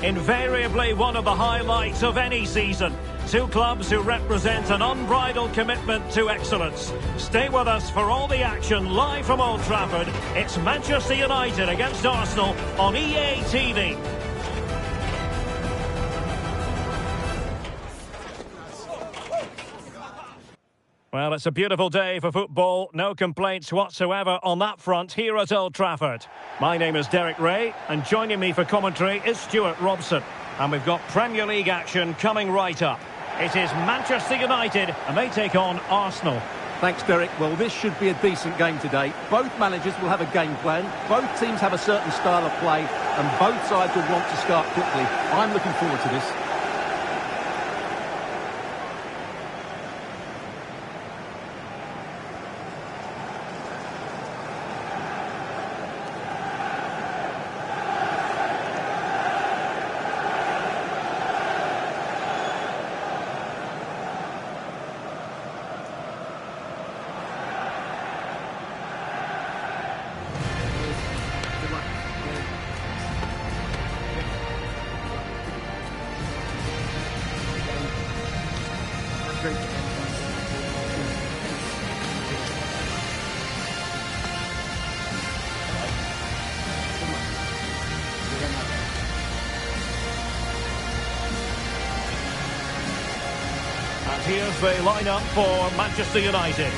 Invariably one of the highlights of any season. Two clubs who represent an unbridled commitment to excellence. Stay with us for all the action live from Old Trafford. It's Manchester United against Arsenal on EA TV. Well, it's a beautiful day for football. No complaints whatsoever on that front here at Old Trafford. My name is Derek Ray, and joining me for commentary is Stuart Robson. And we've got Premier League action coming right up. It is Manchester United, and they take on Arsenal. Thanks, Derek. Well, this should be a decent game today. Both managers will have a game plan. Both teams have a certain style of play, and both sides will want to start quickly. I'm looking forward to this. And here's the lineup for Manchester United.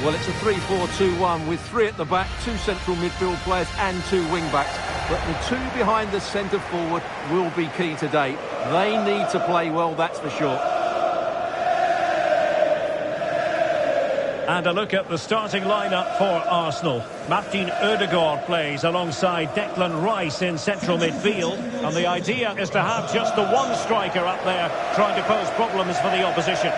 Well, it's a 3-4-2-1 with three at the back, two central midfield players and two wing-backs. But the two behind the centre forward will be key today. They need to play well, that's for sure. And a look at the starting lineup for Arsenal. Martin Ødegaard plays alongside Declan Rice in central midfield. And the idea is to have just the one striker up there trying to pose problems for the opposition.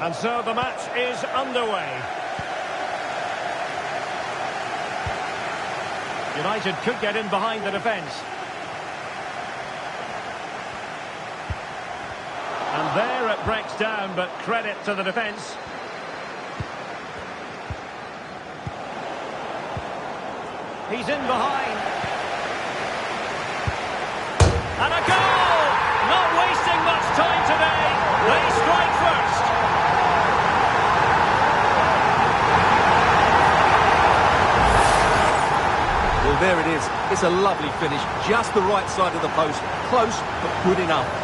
And so the match is underway. United could get in behind the defence. And there it breaks down, but credit to the defence. He's in behind. And a goal! Not wasting much time today. They strike first. Well, there it is. It's a lovely finish. Just the right side of the post. Close, but good enough.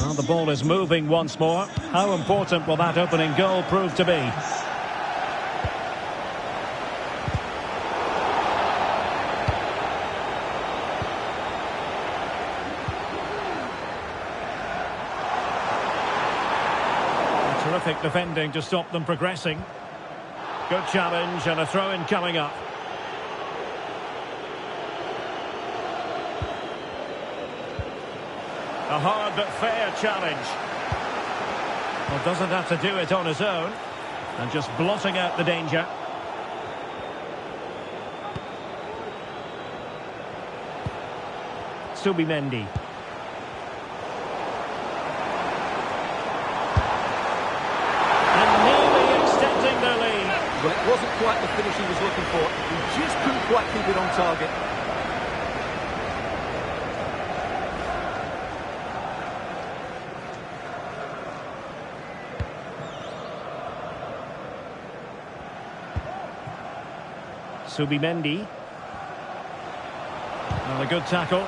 Well, the ball is moving once more. How important will that opening goal prove to be? Terrific defending to stop them progressing. Good challenge and a throw-in coming up. A hard but fair challenge. Well, doesn't have to do it on his own. And just blotting out the danger. Zubimendi. And nearly extending their lead. Well, it wasn't quite the finish he was looking for. He just couldn't quite keep it on target. Zubimendi. And a good tackle.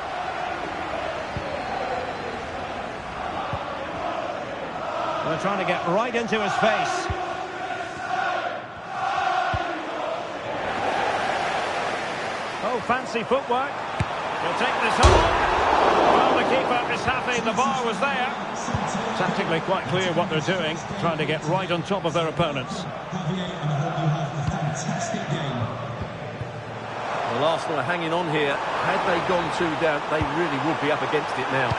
They're trying to get right into his face. Oh, fancy footwork. He'll take this home. Well, the keeper is happy. The bar was there. Tactically quite clear what they're doing. Trying to get right on top of their opponents. Well, Arsenal are hanging on here. Had they gone 2 down, they really would be up against it now.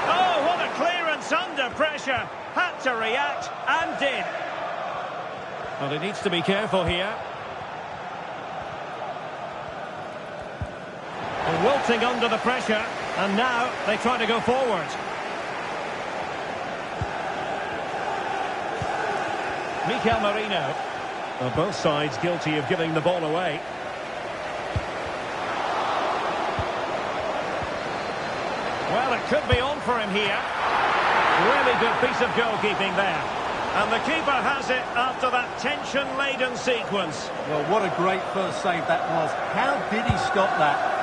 Oh, what a clearance under pressure. Had to react and did. Well, he needs to be careful here. Wilting under the pressure, and now they try to go forward. Mikel Merino. Well, both sides guilty of giving the ball away. Well, it could be on for him here. Really good piece of goalkeeping there. And the keeper has it after that tension-laden sequence. Well, what a great first save that was. How did he stop that?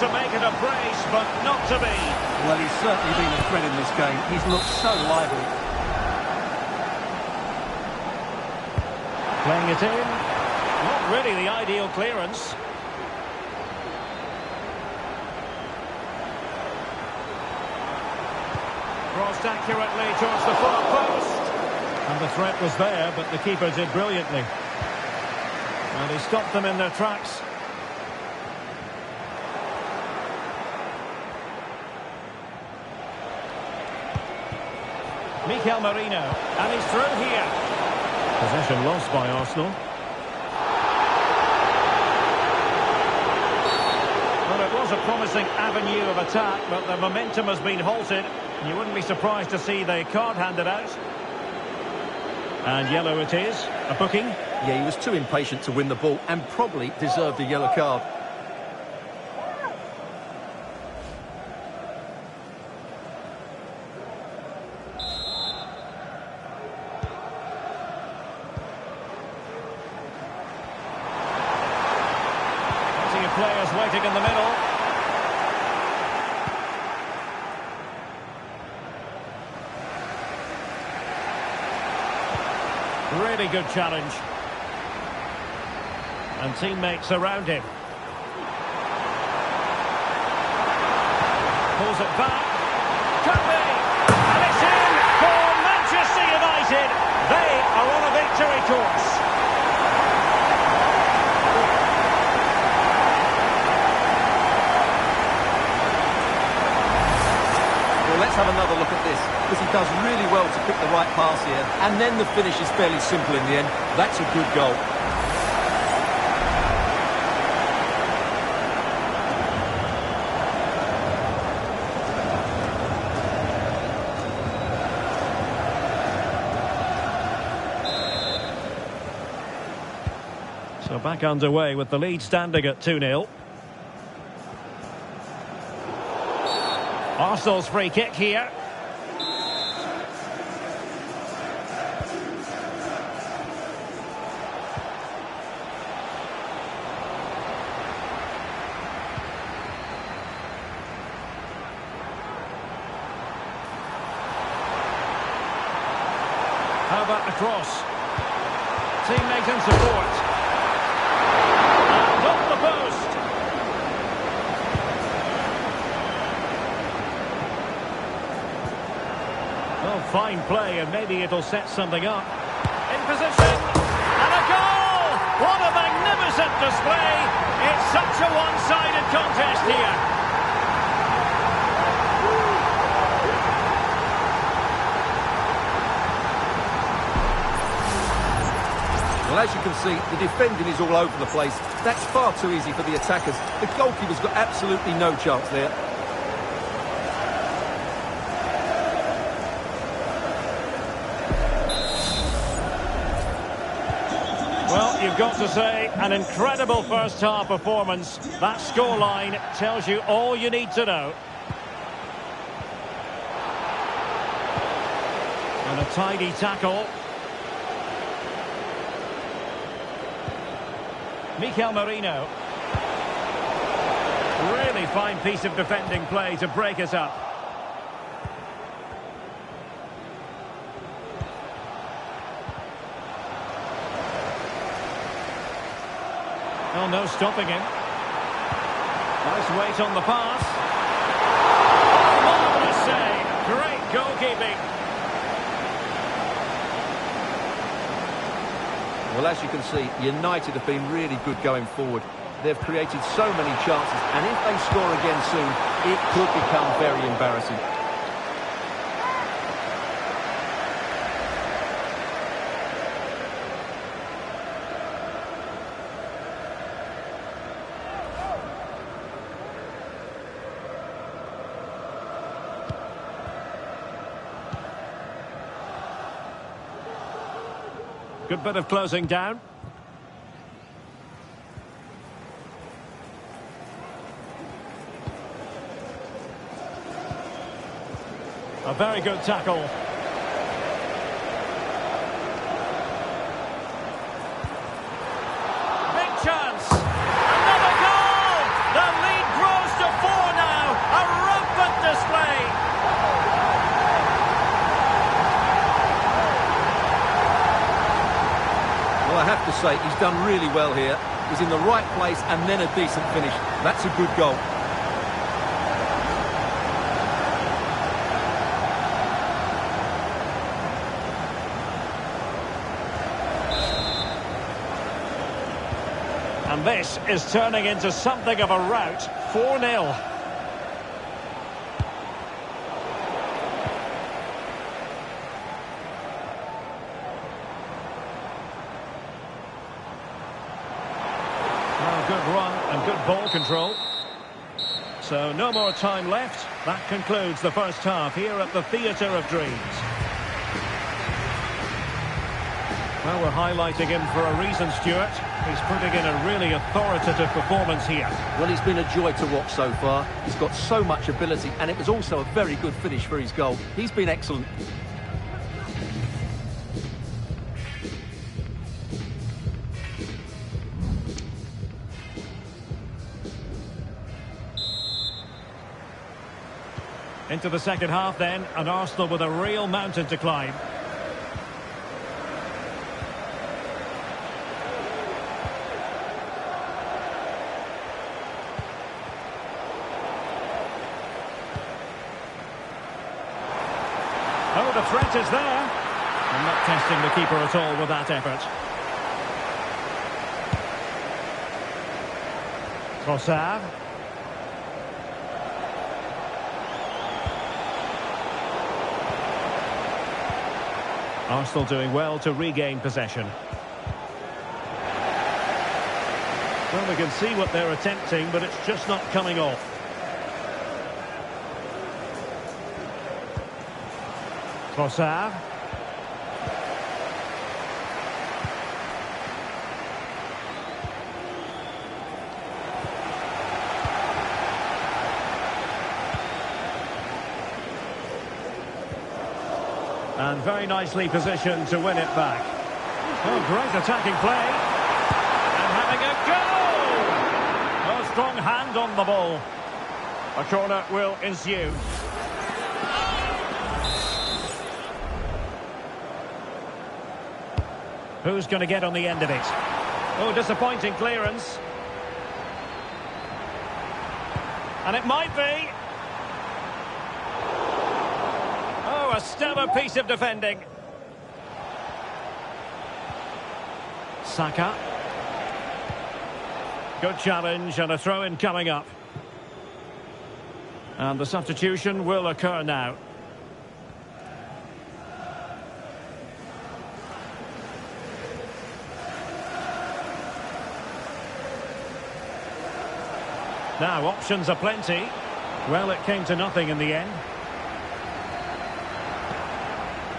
To make it a brace, but not to be. Well, he's certainly been a threat in this game. He's looked so lively. Playing it in. Not really the ideal clearance. Crossed accurately towards the far post. And the threat was there, but the keeper did brilliantly. And he stopped them in their tracks. Mikel Merino, and he's through here. Possession lost by Arsenal. Well, it was a promising avenue of attack, but the momentum has been halted. You wouldn't be surprised to see the card handed out. And yellow it is, a booking. Yeah, he was too impatient to win the ball and probably deserved a yellow card. Players waiting in the middle. Really good challenge. And teammates around him. Pulls it back. Could be! And it's in for Manchester United. They are on a victory course. Let's have another look at this, because he does really well to pick the right pass here, and then the finish is fairly simple in the end. That's a good goal. So back underway with the lead standing at 2-0. Arsenal's free kick here. How about the cross? Teammate and support. And off the post. Oh, fine play, and maybe it'll set something up. In position, and a goal! What a magnificent display! It's such a one-sided contest here. Well, as you can see, the defending is all over the place. That's far too easy for the attackers. The goalkeeper's got absolutely no chance there. Well, you've got to say, an incredible first-half performance. That scoreline tells you all you need to know. And a tidy tackle. Mikel Merino. Really fine piece of defending play to break us up. Oh, no stopping him. Nice weight on the pass. Oh, marvellous save. Great goalkeeping. Well, as you can see, United have been really good going forward. They've created so many chances, and if they score again soon, it could become very embarrassing. Good bit of closing down. A very good tackle. Big chance. Another goal! The lead grows to 4 now. A rampant display. Well, I have to say, he's done really well here. He's in the right place and then a decent finish. That's a good goal. And this is turning into something of a rout. 4-0. Well, good run and good ball control. So no more time left. That concludes the first half here at the Theatre of Dreams. Well, we're highlighting him for a reason, Stuart. He's putting in a really authoritative performance here. Well, he's been a joy to watch so far. He's got so much ability, and it was also a very good finish for his goal. He's been excellent. Into the second half then, and Arsenal with a real mountain to climb. Oh, the threat is there. And not testing the keeper at all with that effort. Trossard. Arsenal doing well to regain possession. Well, we can see what they're attempting, but it's just not coming off. Trossard. And very nicely positioned to win it back. Oh, great attacking play. And having a go! A strong hand on the ball. A corner will ensue. Who's going to get on the end of it? Oh, disappointing clearance. And it might be. Oh, a stellar piece of defending. Saka. Good challenge and a throw-in coming up. And the substitution will occur now. Now, options are plenty. Well, it came to nothing in the end.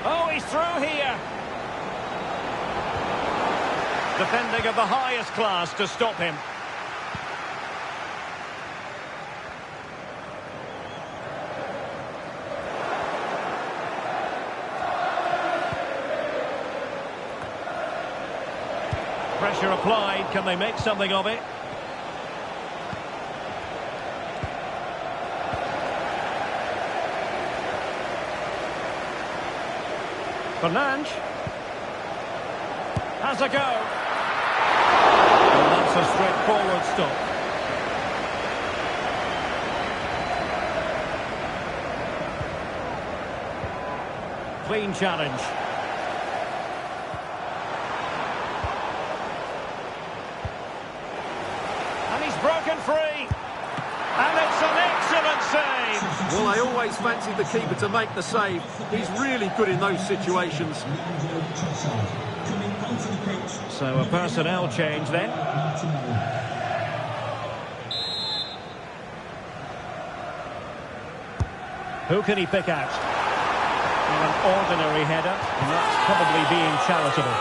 Oh, he's through here. Defending of the highest class to stop him. Pressure applied. Can they make something of it? Fernandes has a go. And that's a straightforward stop. Clean challenge. Well, I always fancied the keeper to make the save. He's really good in those situations. So a personnel change then. Who can he pick out? Well, an ordinary header, and that's probably being charitable.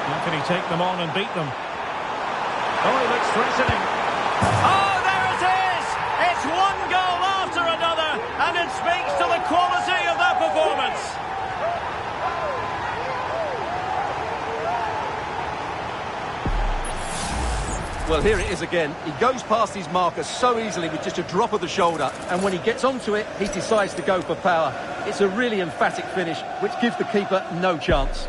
How can he take them on and beat them? Oh, he looks threatening. Oh, there it is! It's one goal after another, and it speaks to the quality of their performance. Well, here it is again. He goes past his marker so easily with just a drop of the shoulder, and when he gets onto it, he decides to go for power. It's a really emphatic finish, which gives the keeper no chance.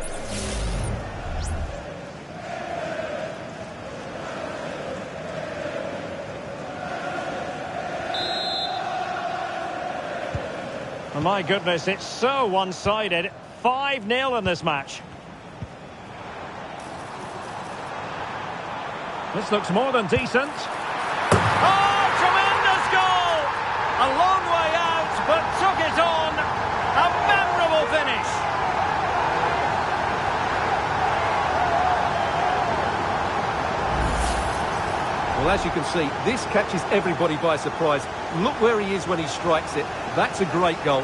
Oh, my goodness, it's so one-sided. 5-0 in this match. This looks more than decent. Oh, tremendous goal! A long way out, but took it on. A memorable finish. Well, as you can see, this catches everybody by surprise. Look where he is when he strikes it. That's a great goal.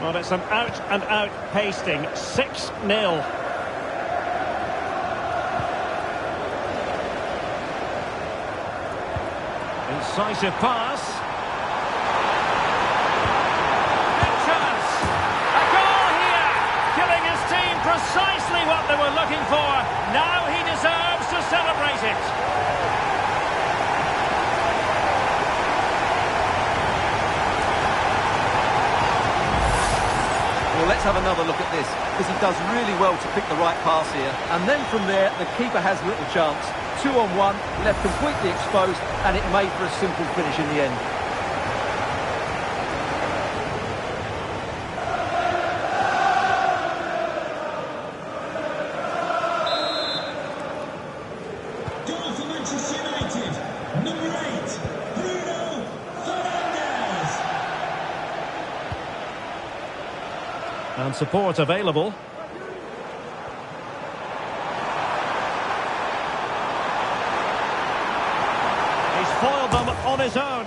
Well, it's an out-and-out pasting. 6-0. Incisive pass. Big chance. A goal here. Giving his team precisely what they were looking for. Now he deserves to celebrate it. Well, let's have another look at this, because he does really well to pick the right pass here. And then from there, the keeper has little chance. 2-on-1, left completely exposed, and it made for a simple finish in the end. Goal for Manchester United, number 8, Bruno Fernandes. And support available. He's foiled them on his own.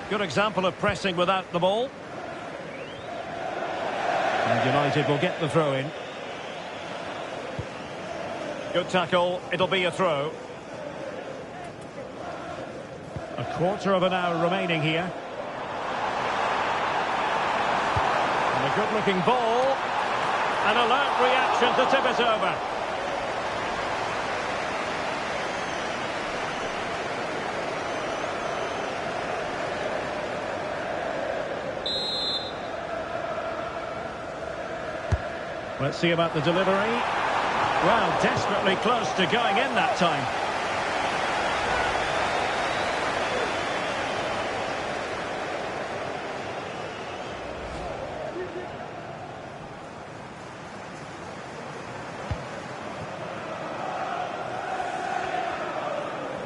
Good example of pressing without the ball. And United will get the throw in. Good tackle, it'll be a throw. A quarter of an hour remaining here. And a good-looking ball. An alert reaction to tip it over. Let's see about the delivery. Well, desperately close to going in that time.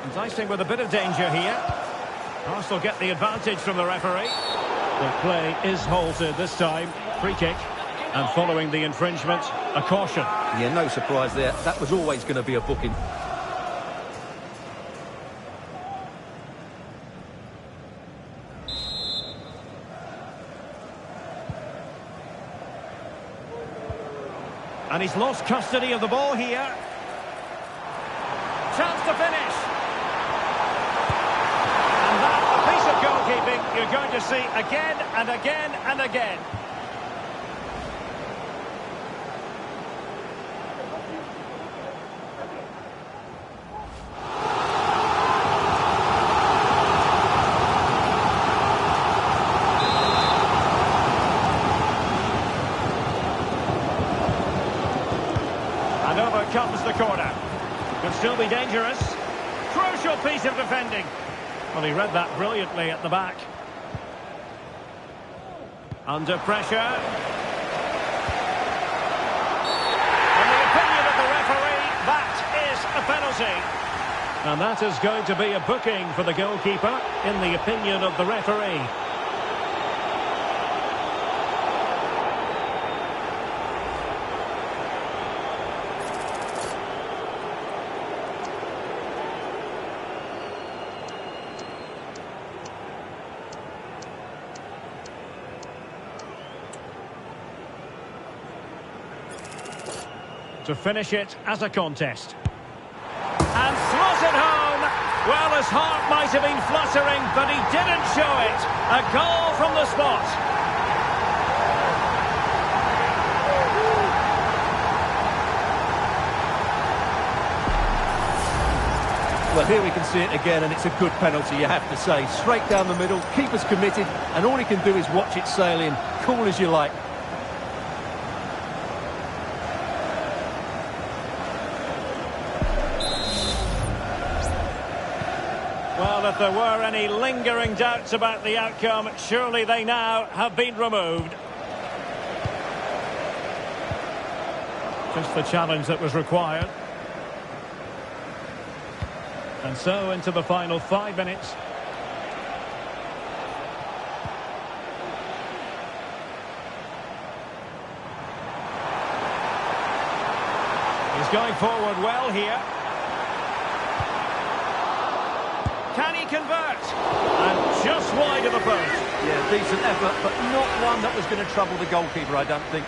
Enticing with a bit of danger here. Arsenal get the advantage from the referee. The play is halted this time. Free kick. And following the infringement, a caution. Yeah, no surprise there. That was always going to be a booking. And he's lost custody of the ball here. Chance to finish. And that, a piece of goalkeeping you're going to see again and again and again. And over comes the corner. Could still be dangerous. Crucial piece of defending. Well, he read that brilliantly at the back. Under pressure. In the opinion of the referee, that is a penalty. And that is going to be a booking for the goalkeeper, in the opinion of the referee. To finish it as a contest. And slots it home. Well, his heart might have been fluttering, but he didn't show it. A goal from the spot. Well, here we can see it again, and it's a good penalty, you have to say. Straight down the middle, keeper's committed, and all he can do is watch it sail in. Cool as you like. Well, if there were any lingering doubts about the outcome, surely they now have been removed. Just the challenge that was required. And so into the final 5 minutes. He's going forward well here. Can he convert? And just wide of the post. Yeah, decent effort, but not one that was going to trouble the goalkeeper, I don't think.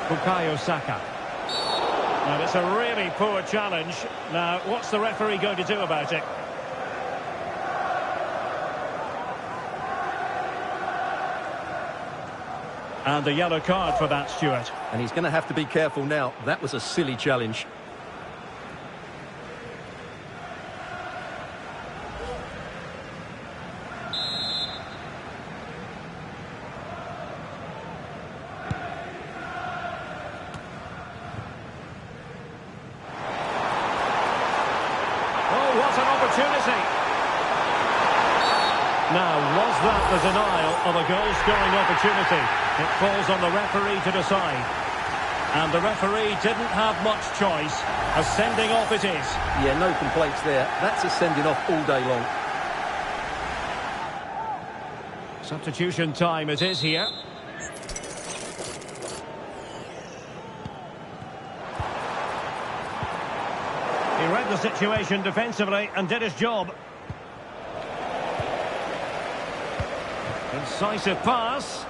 Bukayo Saka. And it's a really poor challenge. Now, what's the referee going to do about it? And the yellow card for that, Stuart. And he's going to have to be careful now. That was a silly challenge. What an opportunity. Now, was that the denial of a goal-scoring opportunity? It falls on the referee to decide. And the referee didn't have much choice. A sending off it is. Yeah, no complaints there. That's a sending off all day long. Substitution time it is here. He read the situation defensively and did his job. Incisive pass.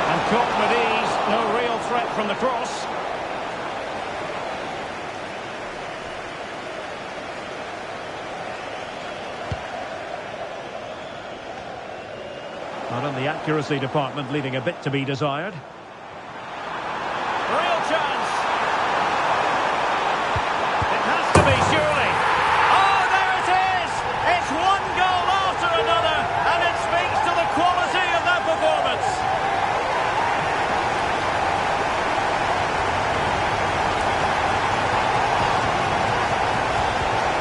And caught with ease. No real threat from the cross. Not in the accuracy department, leaving a bit to be desired. Real chance. It has to be, surely. Oh, there it is. It's one goal after another, and it speaks to the quality of their performance.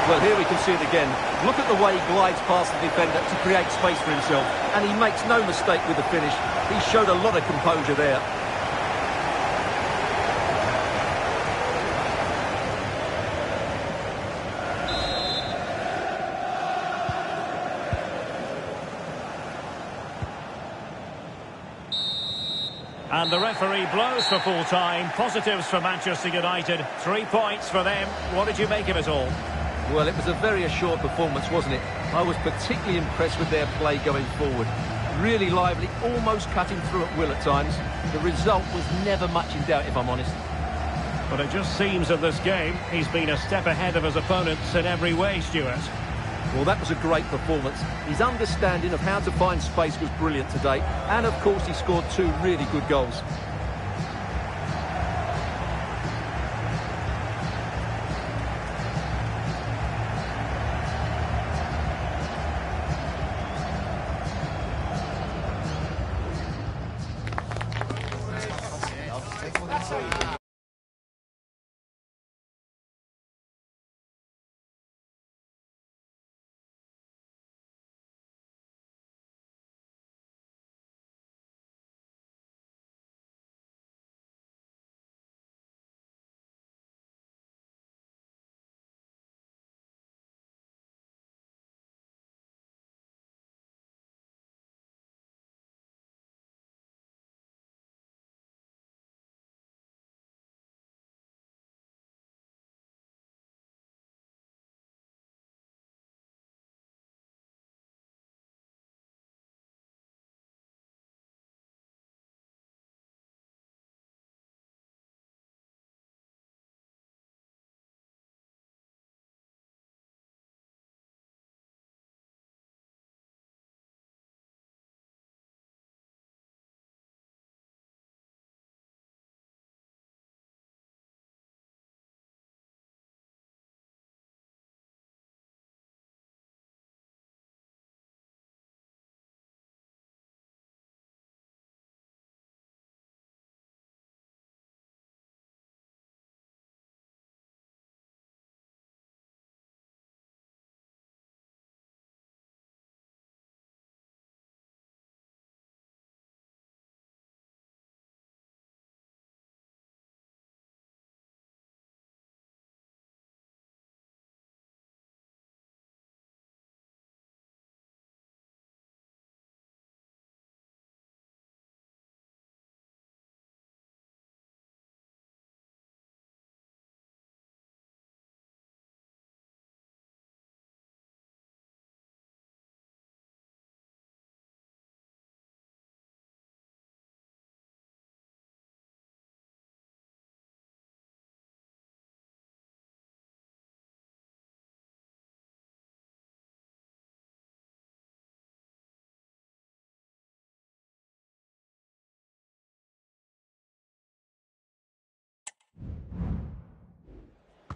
Well, here we can see it again. Look at the way he glides past the defender to create space for himself. And he makes no mistake with the finish. He showed a lot of composure there. And the referee blows for full time. Positives for Manchester United. 3 points for them. What did you make of it all? Well, it was a very assured performance, wasn't it? I was particularly impressed with their play going forward. Really lively, almost cutting through at will at times. The result was never much in doubt, if I'm honest. But it just seems in this game, he's been a step ahead of his opponents in every way, Stuart. Well, that was a great performance. His understanding of how to find space was brilliant today. And, of course, he scored 2 really good goals.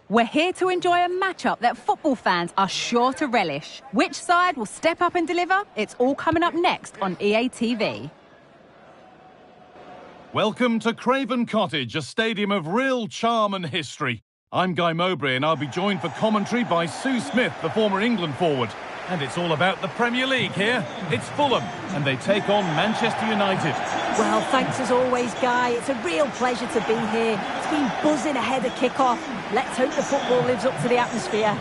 We're here to enjoy a matchup that football fans are sure to relish. Which side will step up and deliver? It's all coming up next on EA TV. Welcome to Craven Cottage, a stadium of real charm and history. I'm Guy Mowbray and I'll be joined for commentary by Sue Smith, the former England forward. And it's all about the Premier League here. It's Fulham and they take on Manchester United. Well, thanks as always, Guy. It's a real pleasure to be here. It's been buzzing ahead of kick-off. Let's hope the football lives up to the atmosphere.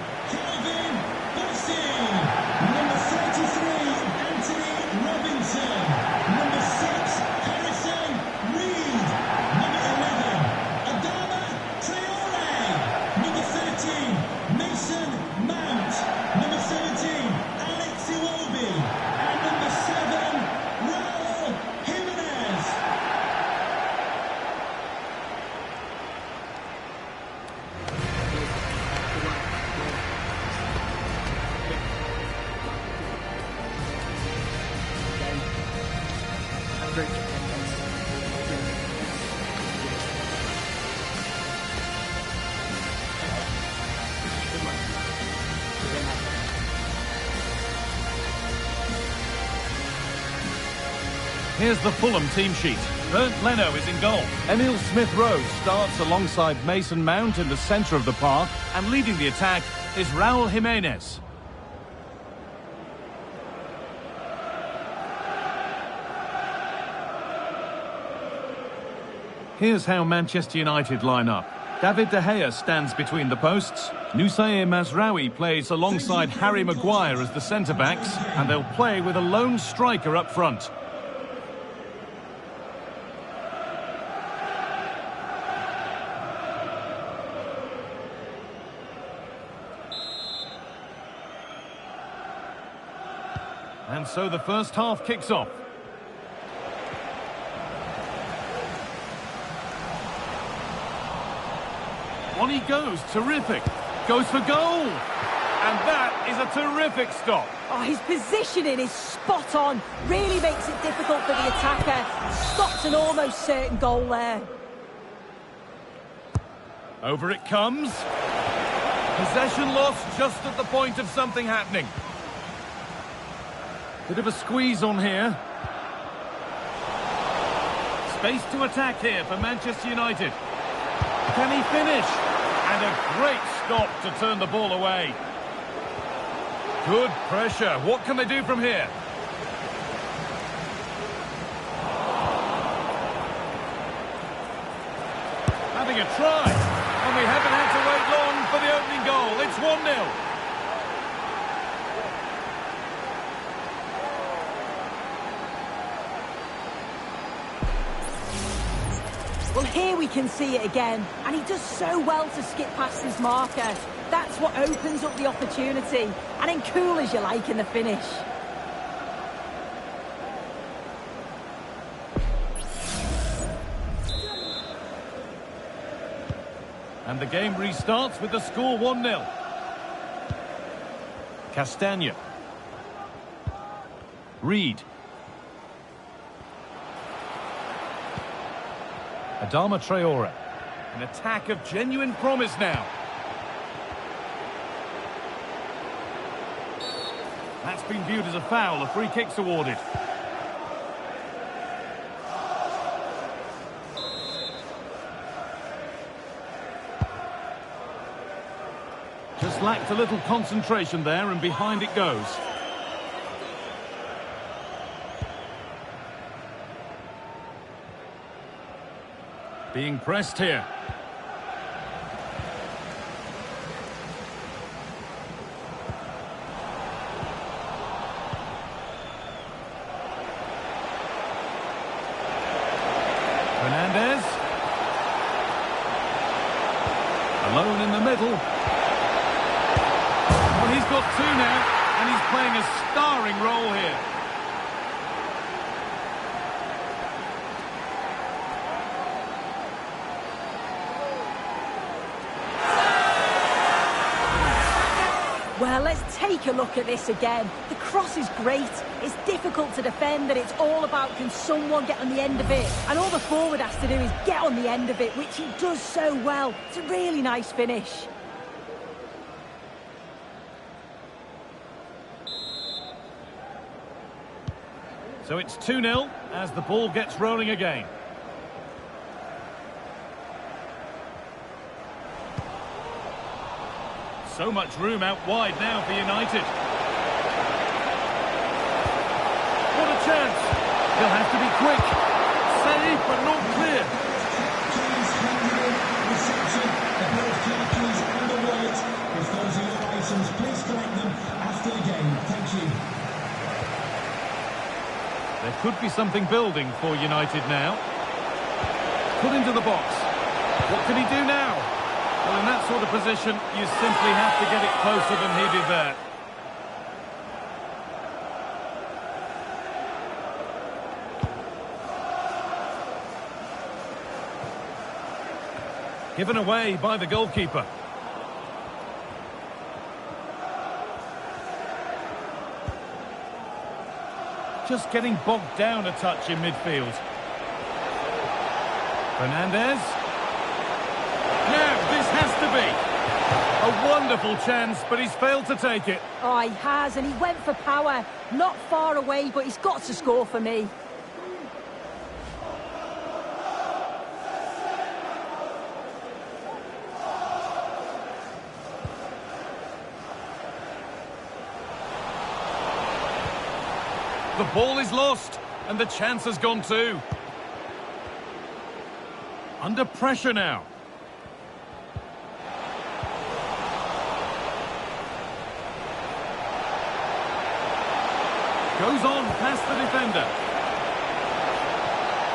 Here's the Fulham team sheet. Bernd Leno is in goal. Emile Smith-Rowe starts alongside Mason Mount in the centre of the park, and leading the attack is Raul Jimenez. Here's how Manchester United line up. David De Gea stands between the posts. Noussair Mazraoui plays alongside Harry Maguire as the centre-backs, and they'll play with a lone striker up front. And so the first half kicks off. On he goes, terrific. Goes for goal. And that is a terrific stop. Oh, his positioning is spot on. Really makes it difficult for the attacker. Stops an almost certain goal there. Over it comes. Possession lost just at the point of something happening. Bit of a squeeze on here. Space to attack here for Manchester United. Can he finish? And a great stop to turn the ball away. Good pressure. What can they do from here? Having a try. And we haven't had to wait long for the opening goal. It's 1-0. Well, here we can see it again, and he does so well to skip past his marker. That's what opens up the opportunity, and then cool as you like in the finish. And the game restarts with the score 1-0. Castagna. Reed. Adama Traore. An attack of genuine promise now. That's been viewed as a foul. A free kick's awarded. Just lacked a little concentration there, and behind it goes. Being pressed here. Fernandez. Alone in the middle. Well, he's got two now, and he's playing a starring role here. Well, let's take a look at this again. The cross is great. It's difficult to defend, and it's all about can someone get on the end of it. And all the forward has to do is get on the end of it, which he does so well. It's a really nice finish. So it's 2-0 as the ball gets rolling again. So much room out wide now for United. What a chance! He'll have to be quick. Save, but not clear. Reception of both car keys and a wallet. If those are your items, please collect them after the game. Thank you. There could be something building for United now. Put into the box. What can he do now? Well, in that sort of position, you simply have to get it closer than he did there. Given away by the goalkeeper. Just getting bogged down a touch in midfield. Fernandez. Now, this has to be a wonderful chance, but he's failed to take it. Oh, he has, and he went for power. Not far away, but he's got to score for me. The ball is lost, and the chance has gone too. Under pressure now. Goes on past the defender.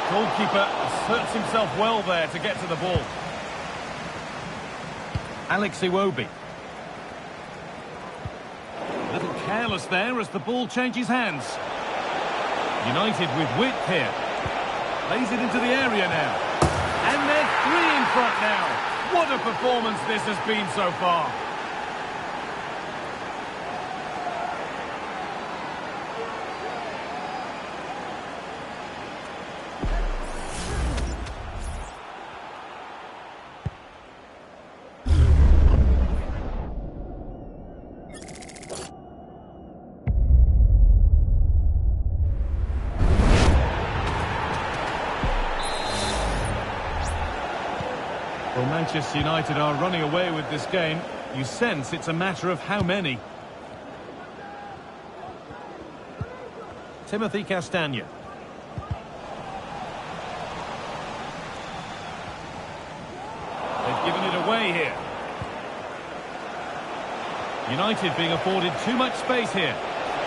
Goalkeeper asserts himself well there to get to the ball. Alex Iwobi. Little careless there as the ball changes hands. United with width here. Lays it into the area now. And they're 3 in front now. What a performance this has been so far. Well, Manchester United are running away with this game. You sense it's a matter of how many. Timothy Castagne. They've given it away here. United being afforded too much space here.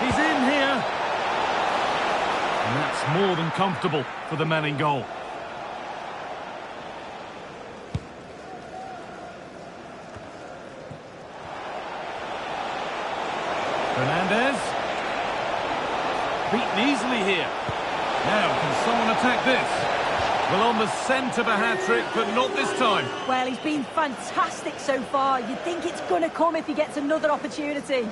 He's in here. And that's more than comfortable for the man in goal. Fernandez. Beaten easily here. Now, can someone attack this? Well, on the scent of a hat-trick, but not this time. Well, he's been fantastic so far. You'd think it's going to come if he gets another opportunity.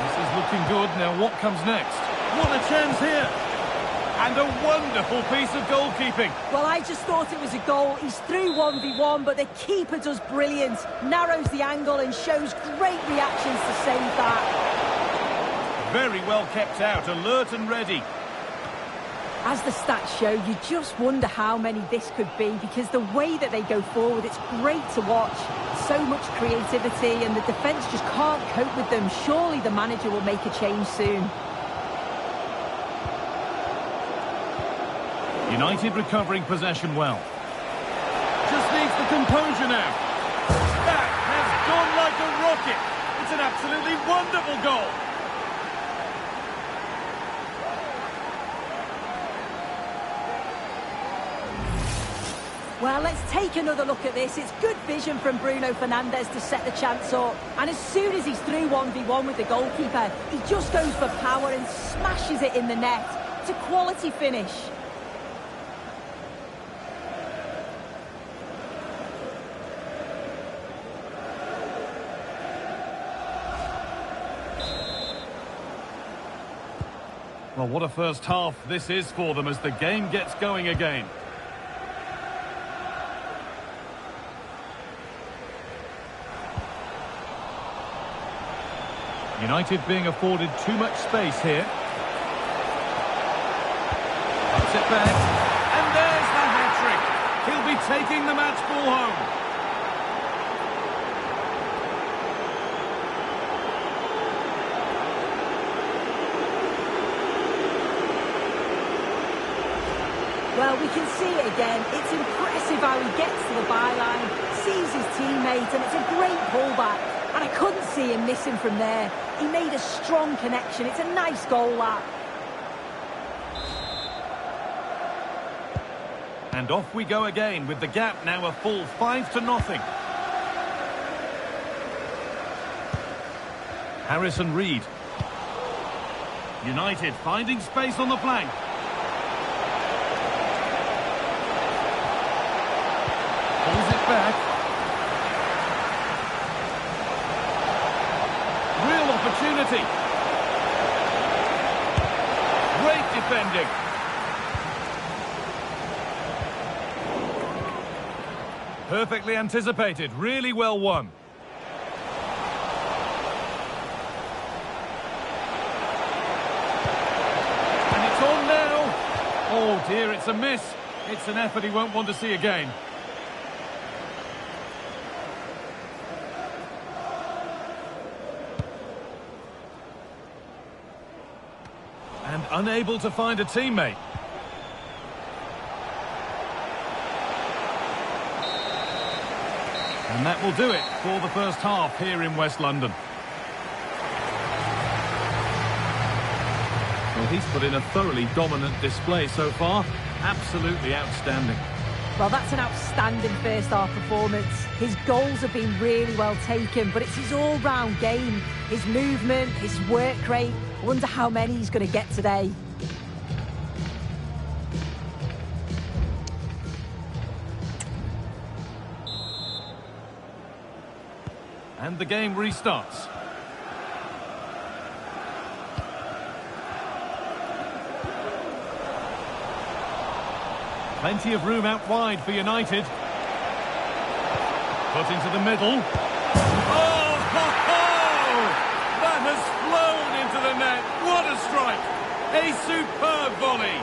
This is looking good. Now, what comes next? What a chance here! And a wonderful piece of goalkeeping. Well, I just thought it was a goal. He's through 1v1, but the keeper does brilliant. Narrows the angle and shows great reactions to save that. Very well kept out, alert and ready. As the stats show, you just wonder how many this could be, because the way that they go forward, it's great to watch. So much creativity, and the defence just can't cope with them. Surely the manager will make a change soon. United recovering possession well. Just needs the composure now. That has gone like a rocket. It's an absolutely wonderful goal. Well, let's take another look at this. It's good vision from Bruno Fernandes to set the chance up. And as soon as he's through 1v1 with the goalkeeper, he just goes for power and smashes it in the net. It's a quality finish. Well, what a first half this is for them as the game gets going again. United being afforded too much space here. Puts it back. And there's the hat-trick. He'll be taking the match ball home. Well, we can see it again. It's impressive how he gets to the byline, sees his teammate, and it's a great pullback. And I couldn't see him missing from there. He made a strong connection. It's a nice goal, that. And off we go again with the gap now a full 5-0. Harrison Reed. United finding space on the flank. Pulls it back. Real opportunity. Great defending. Perfectly anticipated. Really well won. And it's on now. Oh dear, it's a miss. It's an effort he won't want to see again. And unable to find a teammate. And that will do it for the first half here in West London. Well, he's put in a thoroughly dominant display so far, Absolutely outstanding. Well, that's an outstanding first-half performance. His goals have been really well taken, but it's his all-round game, his movement, his work rate. I wonder how many he's going to get today. And the game restarts. Plenty of room out wide for United. Put into the middle. Oh, ho, ho! That has flown into the net. What a strike! A superb volley.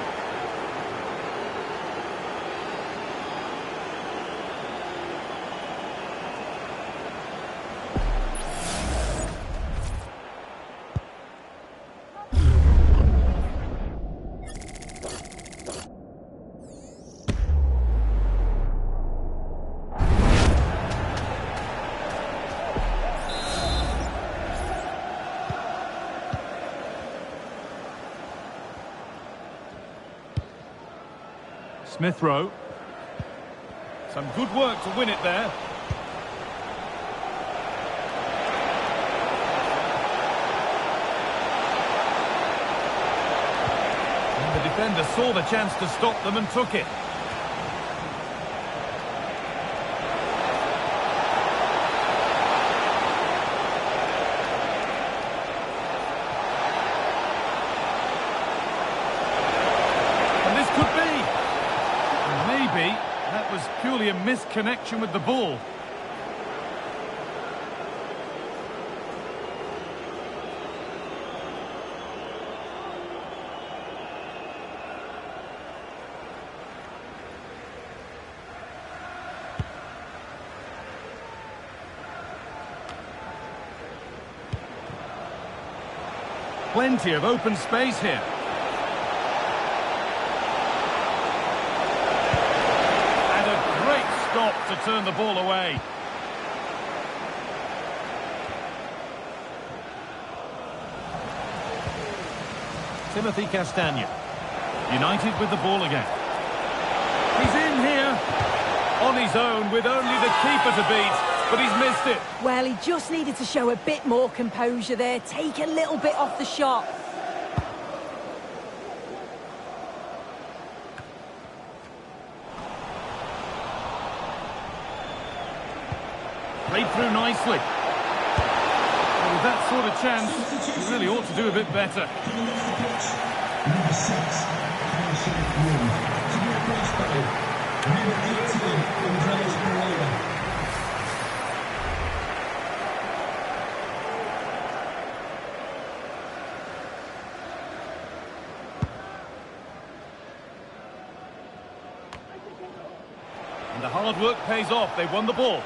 Smith Rowe. Some good work to win it there. And the defender saw the chance to stop them and took it. And this could be. Maybe that was purely a misconnection with the ball. Plenty of open space here. Stop to turn the ball away. Timothy Castagne. United with the ball again. He's in here. On his own with only the keeper to beat, but he's missed it. Well, he just needed to show a bit more composure there, take a little bit off the shot. Played through nicely. Well, with that sort of chance, he really ought to do a bit better. Number 6, Harrison Young. To be replaced by number 18, Andreas Pereira. And the hard work pays off. They won the ball.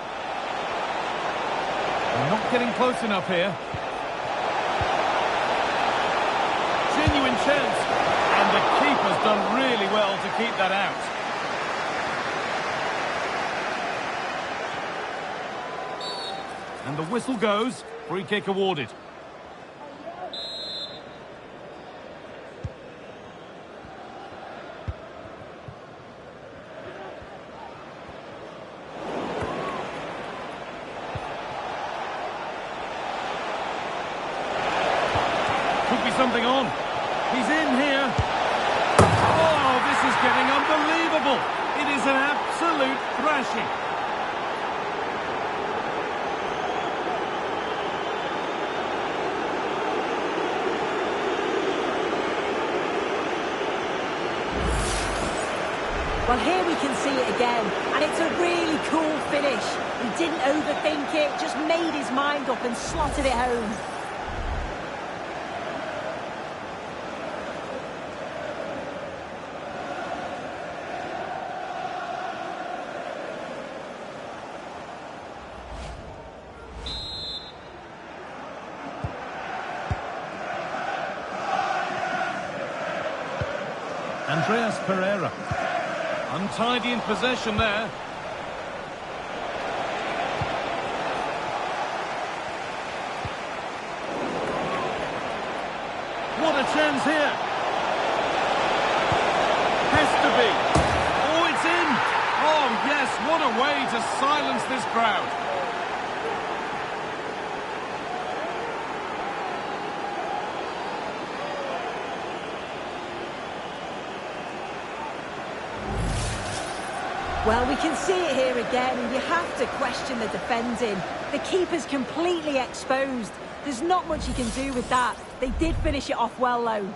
They're not getting close enough here. Genuine chance. And the keeper's done really well to keep that out. And the whistle goes. Free kick awarded. Could be something on. He's in here. Oh, this is getting unbelievable. It is an absolute thrashing. Well, here we can see it again, and it's a really cool finish. He didn't overthink it, just made his mind up and slotted it home. Andreas Pereira. Untidy in possession there. What a chance here. Has to be. What a way to silence this crowd. Well, we can see it here again, and you have to question the defending. The keeper's completely exposed. There's not much you can do with that. They did finish it off well, though.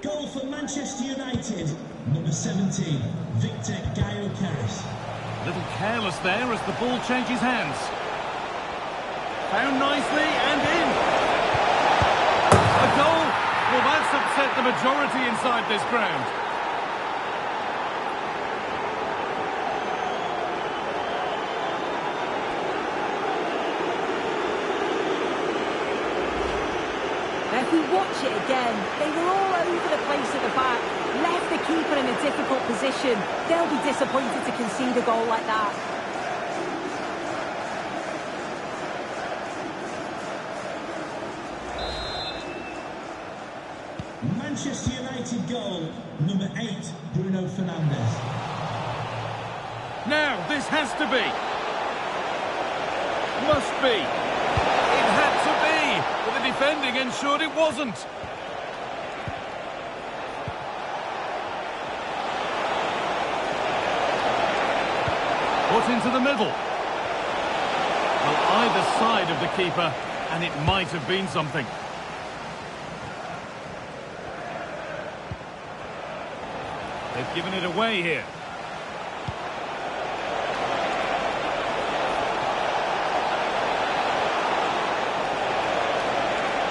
Goal for Manchester United, number 17, Victor Gyokeres. A little careless there as the ball changes hands. Found nicely and in. A goal? Well, that's upset the majority inside this ground. Now, if we watch it again, they were all over the place at the back, left the keeper in a difficult position. They'll be disappointed to concede a goal like that. Manchester United goal, number 8, Bruno Fernandes. Now, this has to be. Must be. It had to be, but the defending ensured it wasn't. Put into the middle. Well, either side of the keeper, and it might have been something. They've given it away here.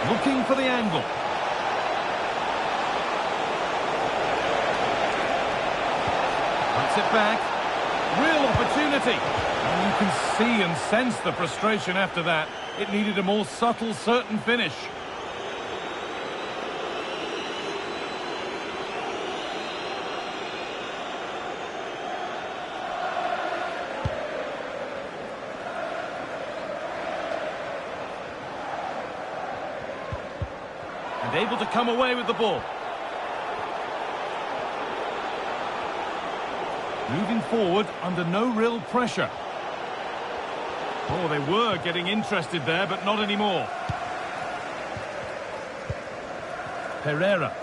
Looking for the angle. Puts it back. Real opportunity. And you can see and sense the frustration after that. It needed a more subtle, certain finish. And able to come away with the ball. Moving forward under no real pressure. Oh, they were getting interested there, but not anymore. Pereira.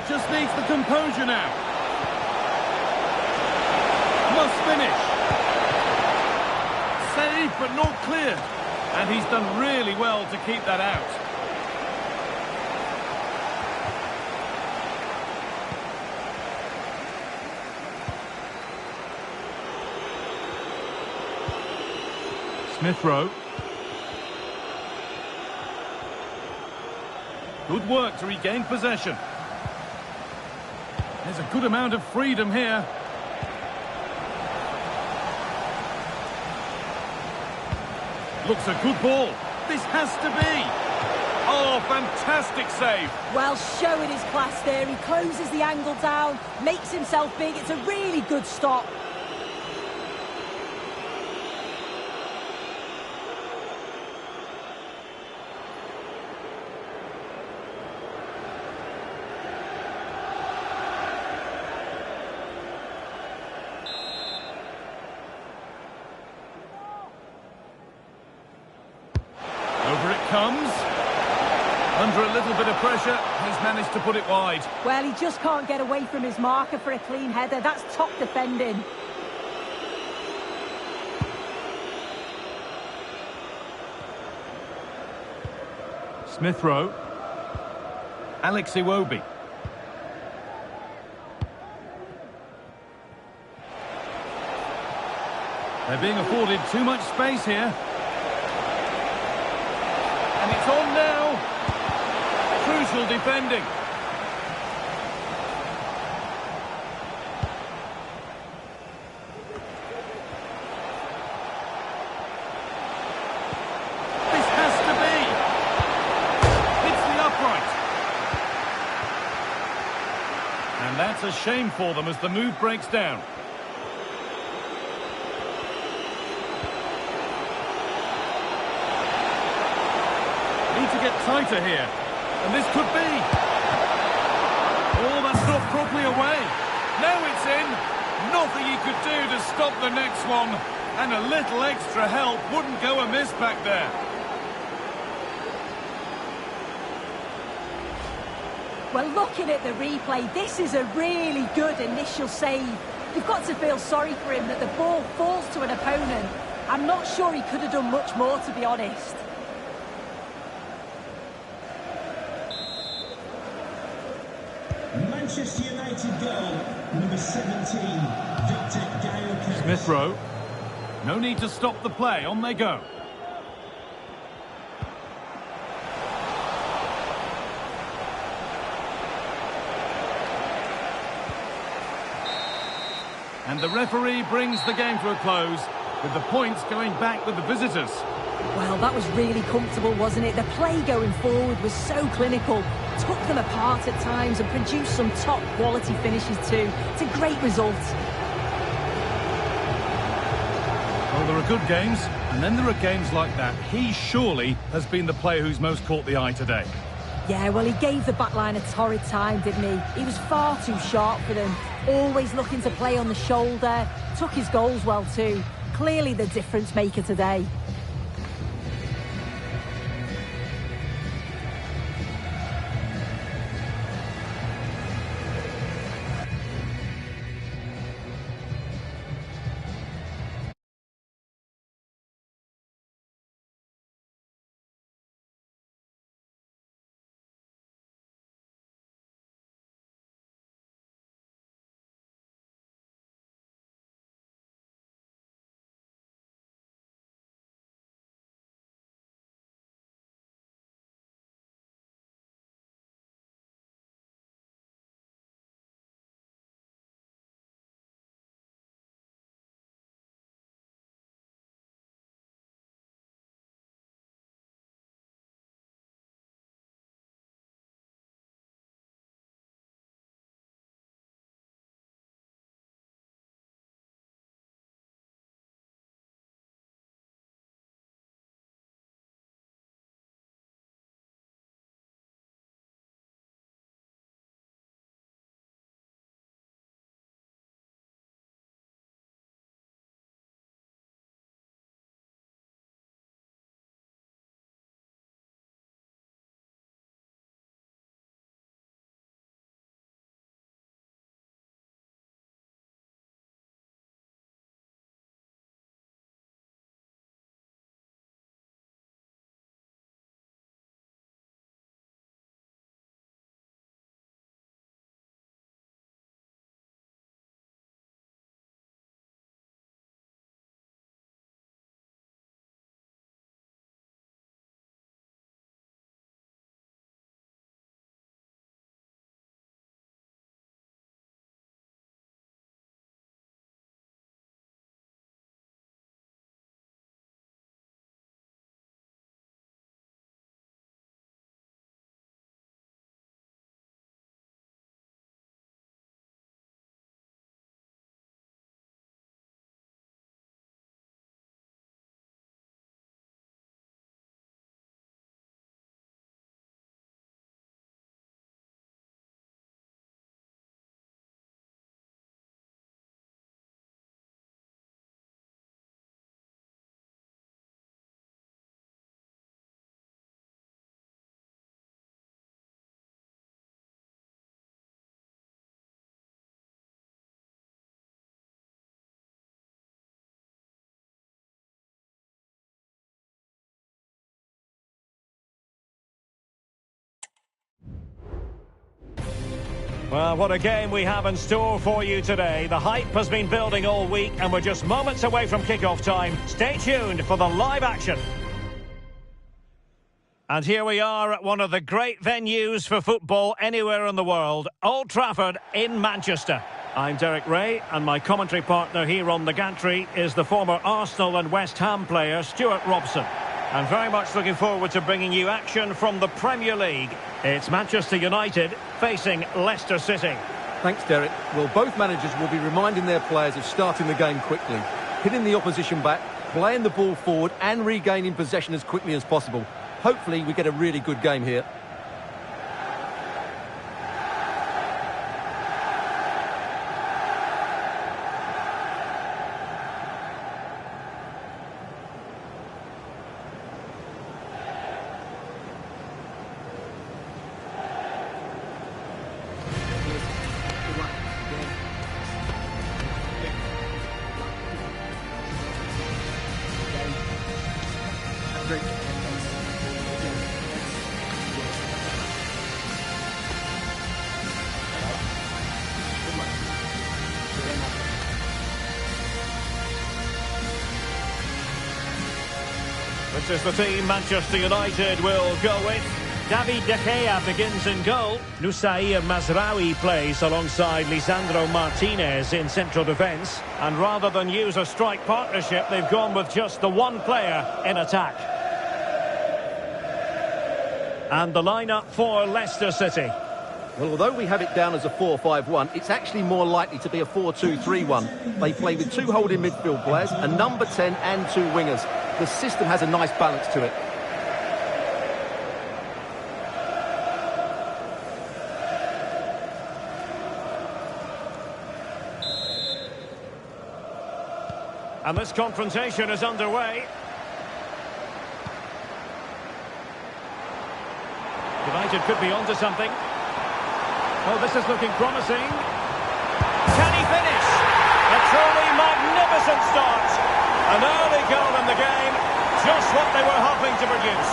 Just needs the composure now. Must finish. Save, but not clear. And he's done really well to keep that out. Smith Rowe. Good work to regain possession. There's a good amount of freedom here. Looks a good ball. This has to be. Oh, fantastic save. Well, showing his class there. He closes the angle down, makes himself big. It's a really good stop. Over it comes. Under a little bit of pressure, he's managed to put it wide. Well, he just can't get away from his marker for a clean header. That's top defending. Smith Rowe. Alex Iwobi. They're being afforded too much space here. And it's on now. Crucial defending. This has to be. It's the upright. shame for them as the move breaks down. Need to get tighter here. And this could be. Oh, that's not properly away. Now it's in. Nothing he could do to stop the next one. And a little extra help wouldn't go amiss back there. Well, looking at the replay, this is a really good initial save. You've got to feel sorry for him that the ball falls to an opponent. I'm not sure he could have done much more, to be honest. Manchester United goal, number 17, Victor Gyokeres. Smith Rowe. No need to stop the play, on they go. And the referee brings the game to a close, with the points going back with the visitors. Well, that was really comfortable, wasn't it? The play going forward was so clinical, took them apart at times and produced some top-quality finishes too. It's a great result. Well, there are good games, and then there are games like that. He surely has been the player who's most caught the eye today. Yeah, well, he gave the backline a torrid time, didn't he? He was far too sharp for them. Always looking to play on the shoulder. Took his goals well too. Clearly the difference maker today. Well, what a game we have in store for you today. The hype has been building all week and we're just moments away from kick-off time. Stay tuned for the live action. And here we are at one of the great venues for football anywhere in the world, Old Trafford in Manchester. I'm Derek Ray, and my commentary partner here on the gantry is the former Arsenal and West Ham player, Stuart Robson. I'm very much looking forward to bringing you action from the Premier League. It's Manchester United facing Leicester City. Thanks, Derek. Well, both managers will be reminding their players of starting the game quickly, hitting the opposition back, playing the ball forward and regaining possession as quickly as possible. Hopefully we get a really good game here. This is the team Manchester United will go with. David De Gea begins in goal. Noussair Mazraoui plays alongside Lisandro Martinez in central defence. And rather than use a strike partnership, they've gone with just the one player in attack. And the lineup for Leicester City. Well, although we have it down as a 4-5-1, it's actually more likely to be a 4-2-3-1. They play with two holding midfield players, a number 10 and two wingers. The system has a nice balance to it. And this confrontation is underway. United could be onto something. Oh, this is looking promising. Can he finish? A truly magnificent start. An early goal in the game, just what they were hoping to produce.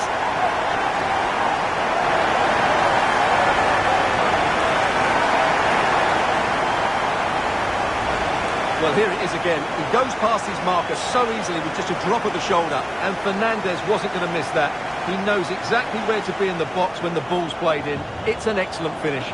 Well, here it is again. He goes past his marker so easily with just a drop of the shoulder, and Fernandes wasn't going to miss that. He knows exactly where to be in the box when the ball's played in. It's an excellent finish.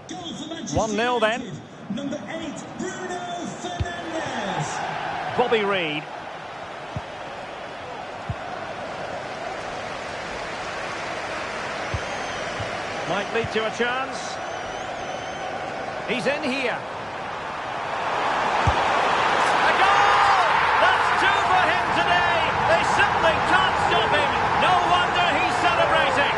Goal for Manchester 1-0 then. United. Number 8, Bruno Fernandes. Bobby Reid. Might lead to a chance. He's in here. A goal! That's two for him today. They simply can't stop him. No wonder he's celebrating.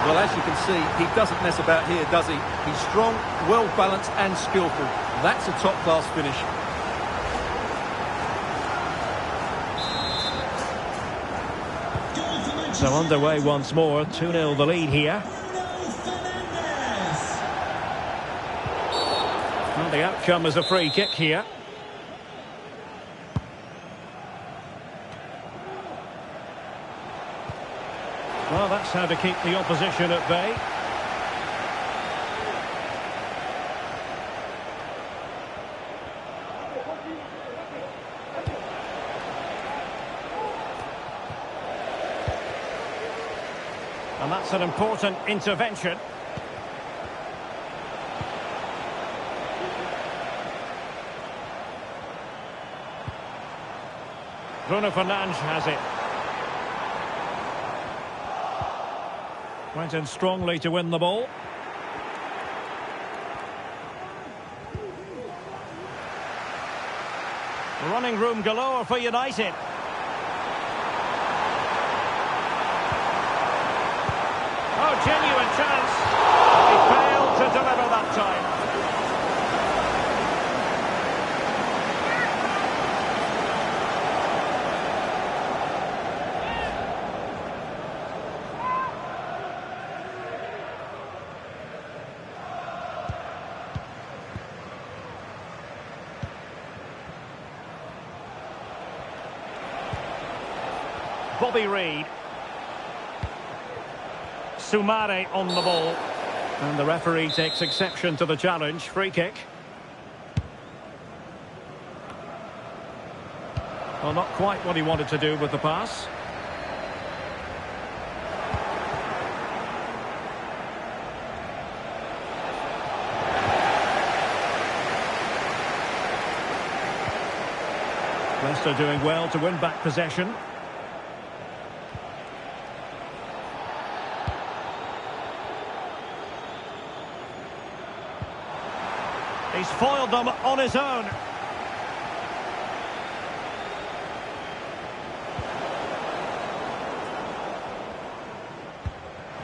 Well, as you can see, he doesn't mess about here, does he? He's strong, well-balanced and skillful. That's a top-class finish. So underway once more, 2-0 the lead here. Well, the outcome is a free kick here. Well, that's how to keep the opposition at bay. And that's an important intervention. Bruno Fernandes has it. Went in strongly to win the ball. Running room galore for United. Oh, genuine chance. He failed to deliver that time. Bobby Reid. Soumare on the ball. And the referee takes exception to the challenge. Free kick. Well, not quite what he wanted to do with the pass. Leicester doing well to win back possession. He's foiled them on his own.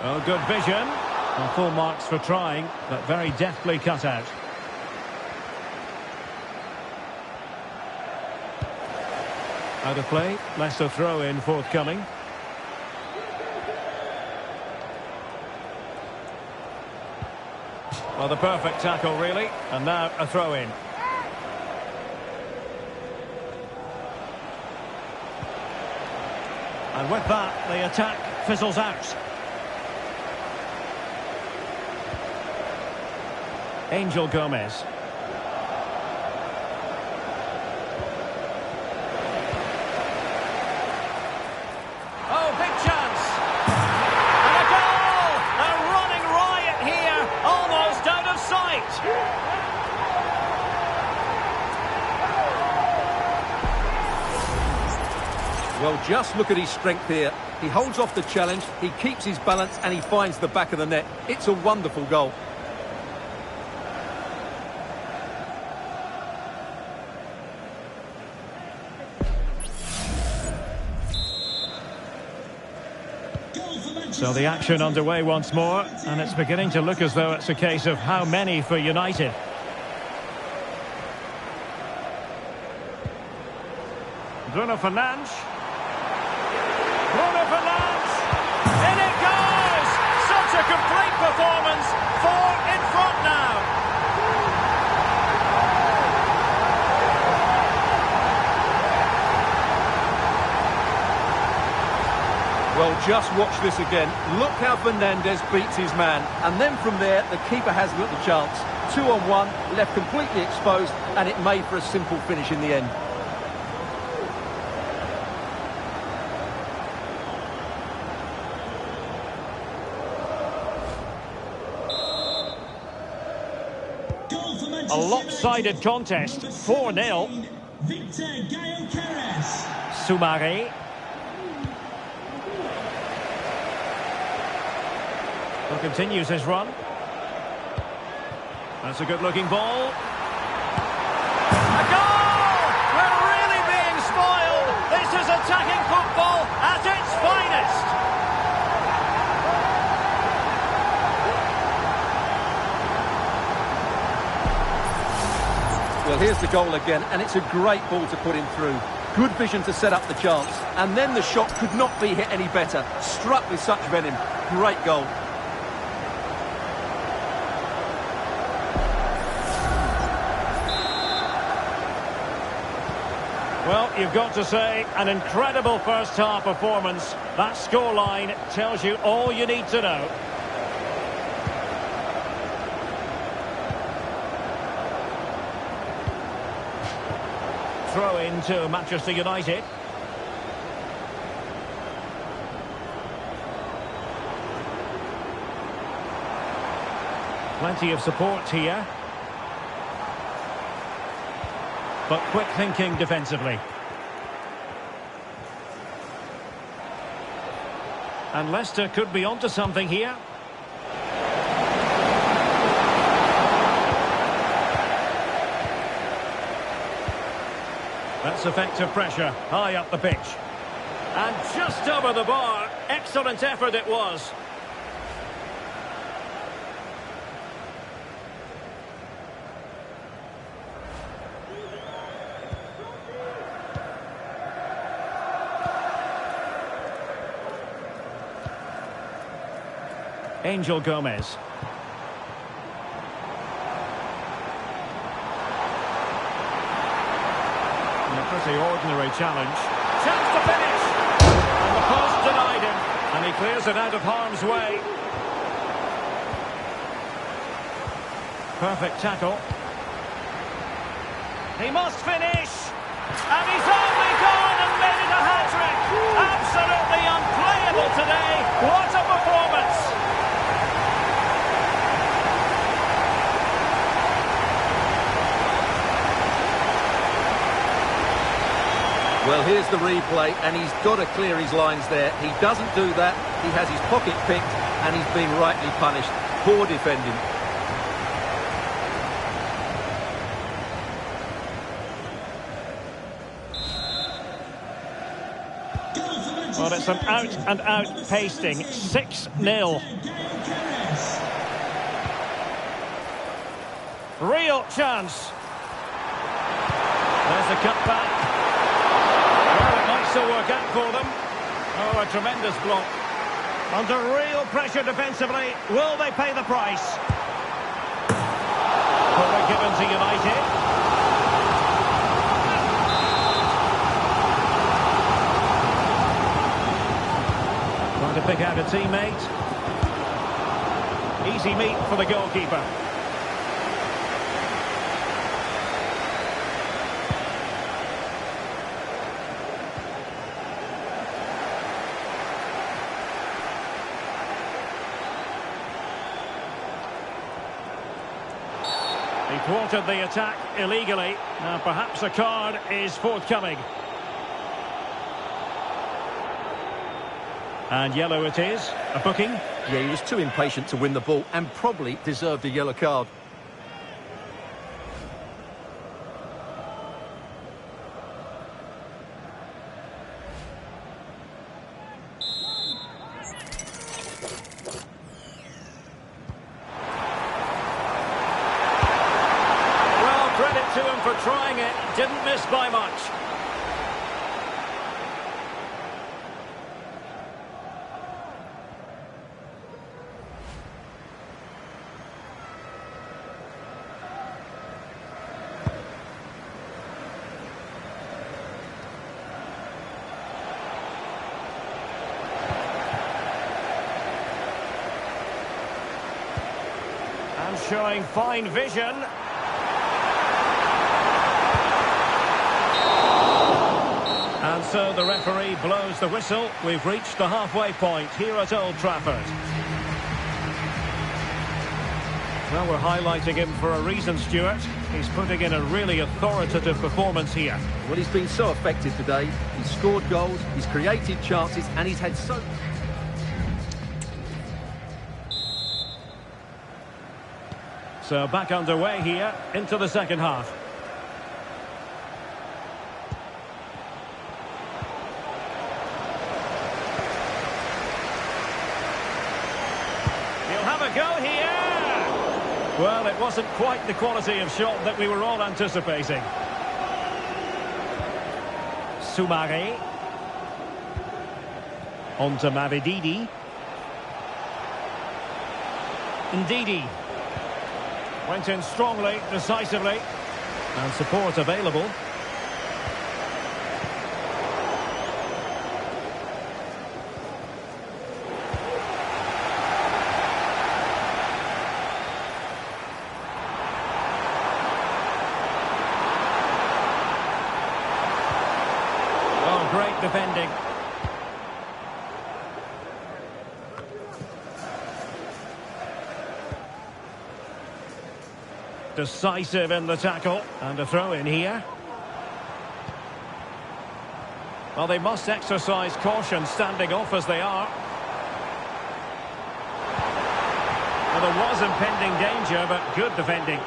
Oh, good vision. Well, full marks for trying, but very deftly cut out. Out of play. Leicester throw in forthcoming. Well, the perfect tackle, really. And now a throw in. And with that, the attack fizzles out. Angel Gomez. Oh, big chance. And a goal! A running riot here, almost out of sight. Well, just look at his strength here. He holds off the challenge, he keeps his balance, and he finds the back of the net. It's a wonderful goal. So the action underway once more, and it's beginning to look as though it's a case of how many for United. Bruno Fernandes. Bruno Fernandes! In it goes! Such a complete performance. 4 in front now. Well, just watch this again. Look how Fernandes beats his man. And then from there, the keeper has got the chance. 2-on-1, left completely exposed, and it made for a simple finish in the end. A lopsided contest, 4-0. Victor Gyökeres. Soumaré. Well, continues his run. That's a good-looking ball. A goal! We're really being spoiled. This is attacking football at its finest. Well, here's the goal again, and it's a great ball to put him through. Good vision to set up the chance. And then the shot could not be hit any better. Struck with such venom. Great goal. Well, you've got to say, an incredible first-half performance. That scoreline tells you all you need to know. Throw into Manchester United. Plenty of support here. But quick thinking defensively. And Leicester could be onto something here. That's effective pressure, high up the pitch. And just over the bar, excellent effort it was. Angel Gomez. A pretty ordinary challenge. Chance to finish! And the post denied him. And he clears it out of harm's way. Perfect tackle. He must finish! And he's only gone and made it a hat-trick! Absolutely unplayable today! What a performance! Well, here's the replay, and he's got to clear his lines there. He doesn't do that. He has his pocket picked, and he's been rightly punished. Poor defending. Well, it's an out-and-out pasting. 6-0. Real chance. There's the cutback. Well, it might still work out for them. Oh, a tremendous block. Under real pressure defensively. Will they pay the price? Corner given to United. Trying to pick out a teammate. Easy meet for the goalkeeper. He thwarted the attack illegally. Now perhaps a card is forthcoming. And yellow it is. A booking. Yeah, he was too impatient to win the ball and probably deserved a yellow card. Well, credit to him for trying it. Didn't miss by much. And showing fine vision. And so the referee blows the whistle. We've reached the halfway point here at Old Trafford. Well, we're highlighting him for a reason, Stuart. He's putting in a really authoritative performance here. Well, he's been so effective today. He's scored goals, he's created chances, and he's had so... So back underway here into the second half. He'll have a go here. Well, it wasn't quite the quality of shot that we were all anticipating. Soumaré. On to Mavididi. Ndidi. Went in strongly, decisively, and support available. Oh, great defending. Decisive in the tackle, and a throw in here. Well, they must exercise caution standing off as they are. Well, there was impending danger, but good defending.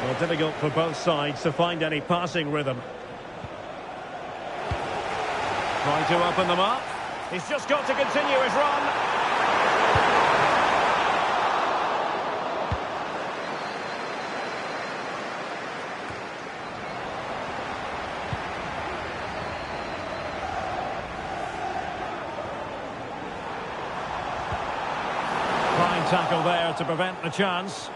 Well, difficult for both sides to find any passing rhythm. Trying to open them up. He's just got to continue his run. Tackle there to prevent the chance.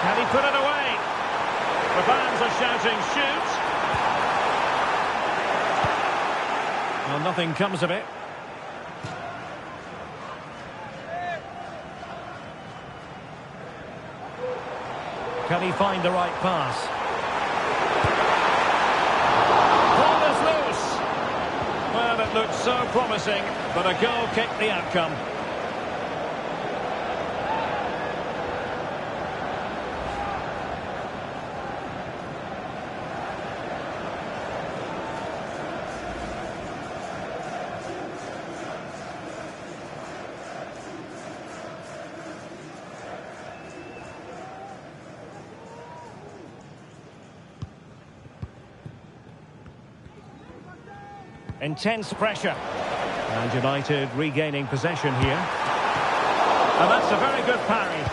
Can he put it away? The fans are shouting, shoot! Well, nothing comes of it. Can he find the right pass? Well, it looked so promising, but a goal kicked the outcome. Intense pressure. And United regaining possession here. And that's a very good parry.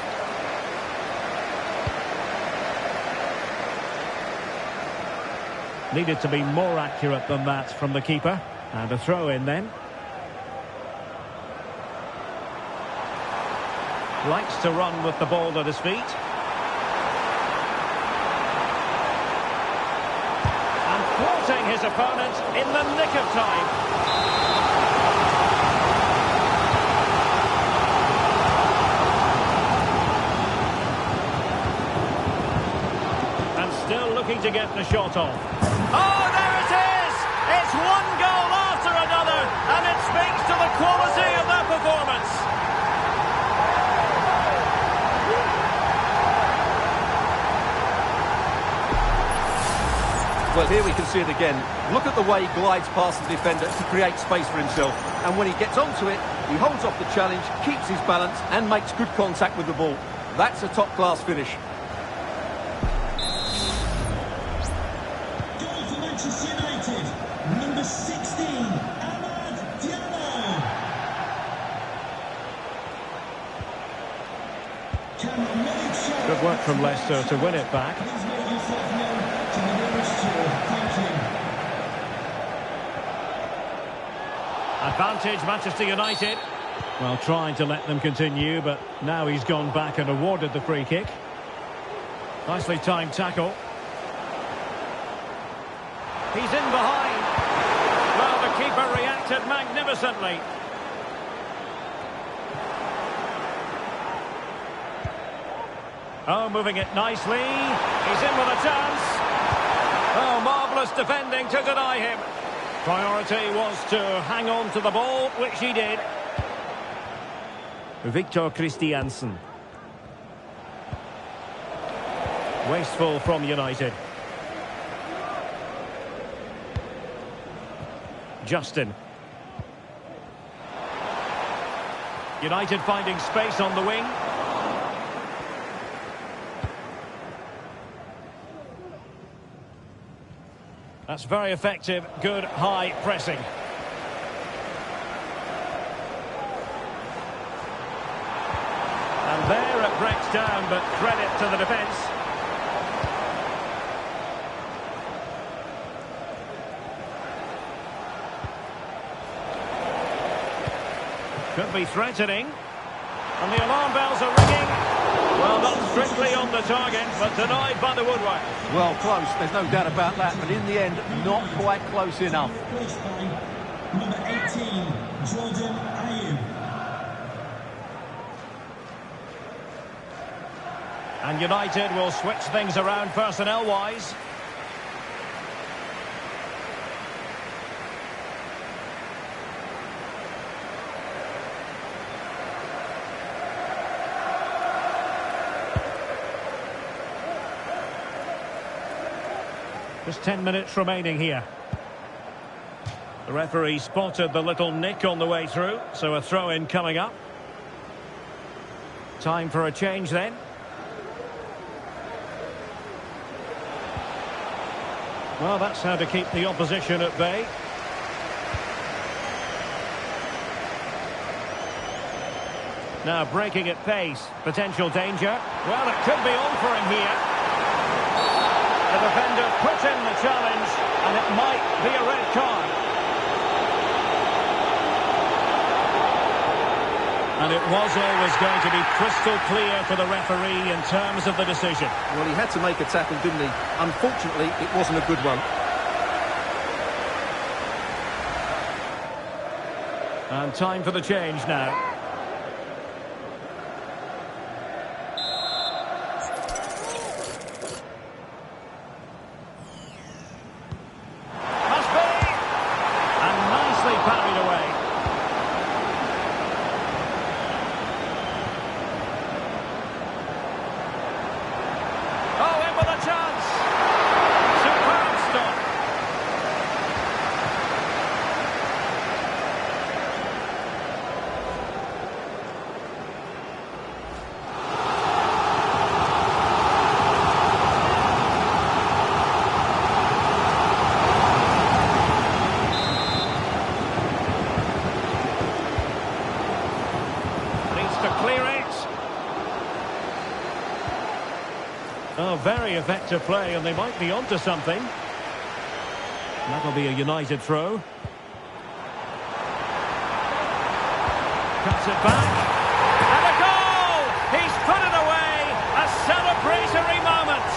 Needed to be more accurate than that from the keeper. And a throw in then. Likes to run with the ball at his feet. And thwarting his opponent in the nick of time. And still looking to get the shot off. Oh, there it is! It's one goal after another, and it speaks to the quality of their performance. Well, here we can see it again. Look at the way he glides past the defender to create space for himself. And when he gets onto it, he holds off the challenge, keeps his balance, and makes good contact with the ball. That's a top-class finish. Goal for Manchester United, number 16, Amad Diallo. Good work from Leicester to win it back. Please make yourself known to the nearest steward. Thank you. Advantage Manchester United. Well, trying to let them continue, but now he's gone back and awarded the free kick. Nicely timed tackle. He's in behind. Well, the keeper reacted magnificently. Oh, moving it nicely. He's in with a chance. Oh, marvellous defending to deny him. Priority was to hang on to the ball, which he did. Victor Christiansen. Wasteful from United. Justin. United finding space on the wing. That's very effective, good high pressing. And there it breaks down, but credit to the defence. Could be threatening. And the alarm bells are ringing. Well, not strictly on the target, but denied by the woodwork. Well, close, there's no doubt about that, but in the end, not quite close enough. Placed by number 18, Jordan Ayew. And United will switch things around personnel-wise. Just 10 minutes remaining here. The referee spotted the little nick on the way through, so a throw-in coming up. Time for a change then. Well, that's how to keep the opposition at bay. Now breaking at pace, potential danger. Well, it could be on for him here. The defender put in the challenge, and it might be a red card. And it was always going to be crystal clear for the referee in terms of the decision. Well, he had to make a tackle, didn't he? Unfortunately, it wasn't a good one. And time for the change now. Parried away. Oh, in with a chance. Superb stop. Well, very effective play, and they might be onto something. That'll be a United throw. Cuts it back. And a goal! He's put it away! A celebratory moment!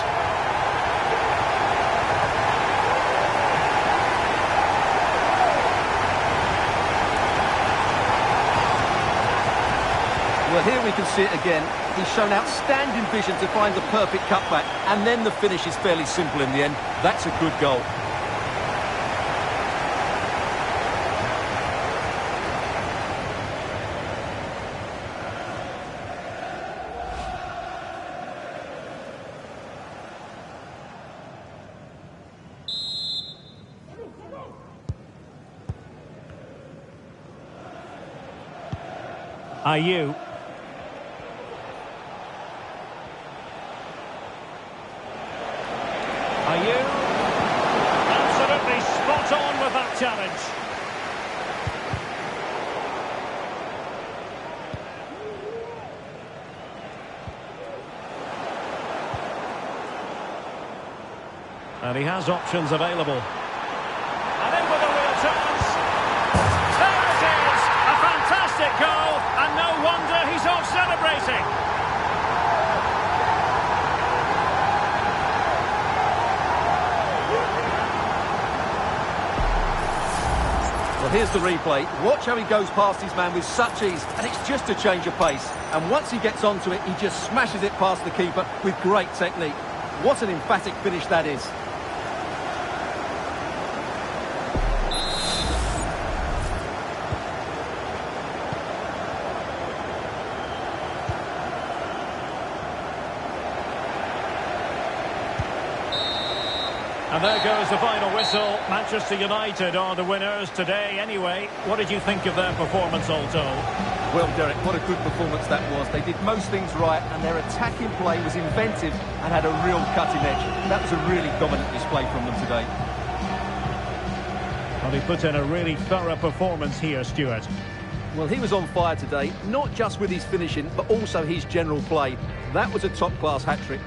Well, here we can see it again. He's shown outstanding vision to find the perfect cutback, and then the finish is fairly simple in the end. That's a good goal. Ayew. Ayew, absolutely spot on with that challenge. And he has options available. And in with a real chance. There it is! A fantastic goal, and no wonder he's off celebrating. Well, here's the replay. Watch how he goes past his man with such ease, and it's just a change of pace. And once he gets onto it, he just smashes it past the keeper with great technique. What an emphatic finish that is. And there goes the final whistle. Manchester United are the winners today anyway. What did you think of their performance all told? Well, Derek, what a good performance that was. They did most things right, and their attacking play was inventive and had a real cutting edge. That was a really dominant display from them today. Well, he put in a really thorough performance here, Stuart. Well, he was on fire today, not just with his finishing, but also his general play. That was a top-class hat-trick.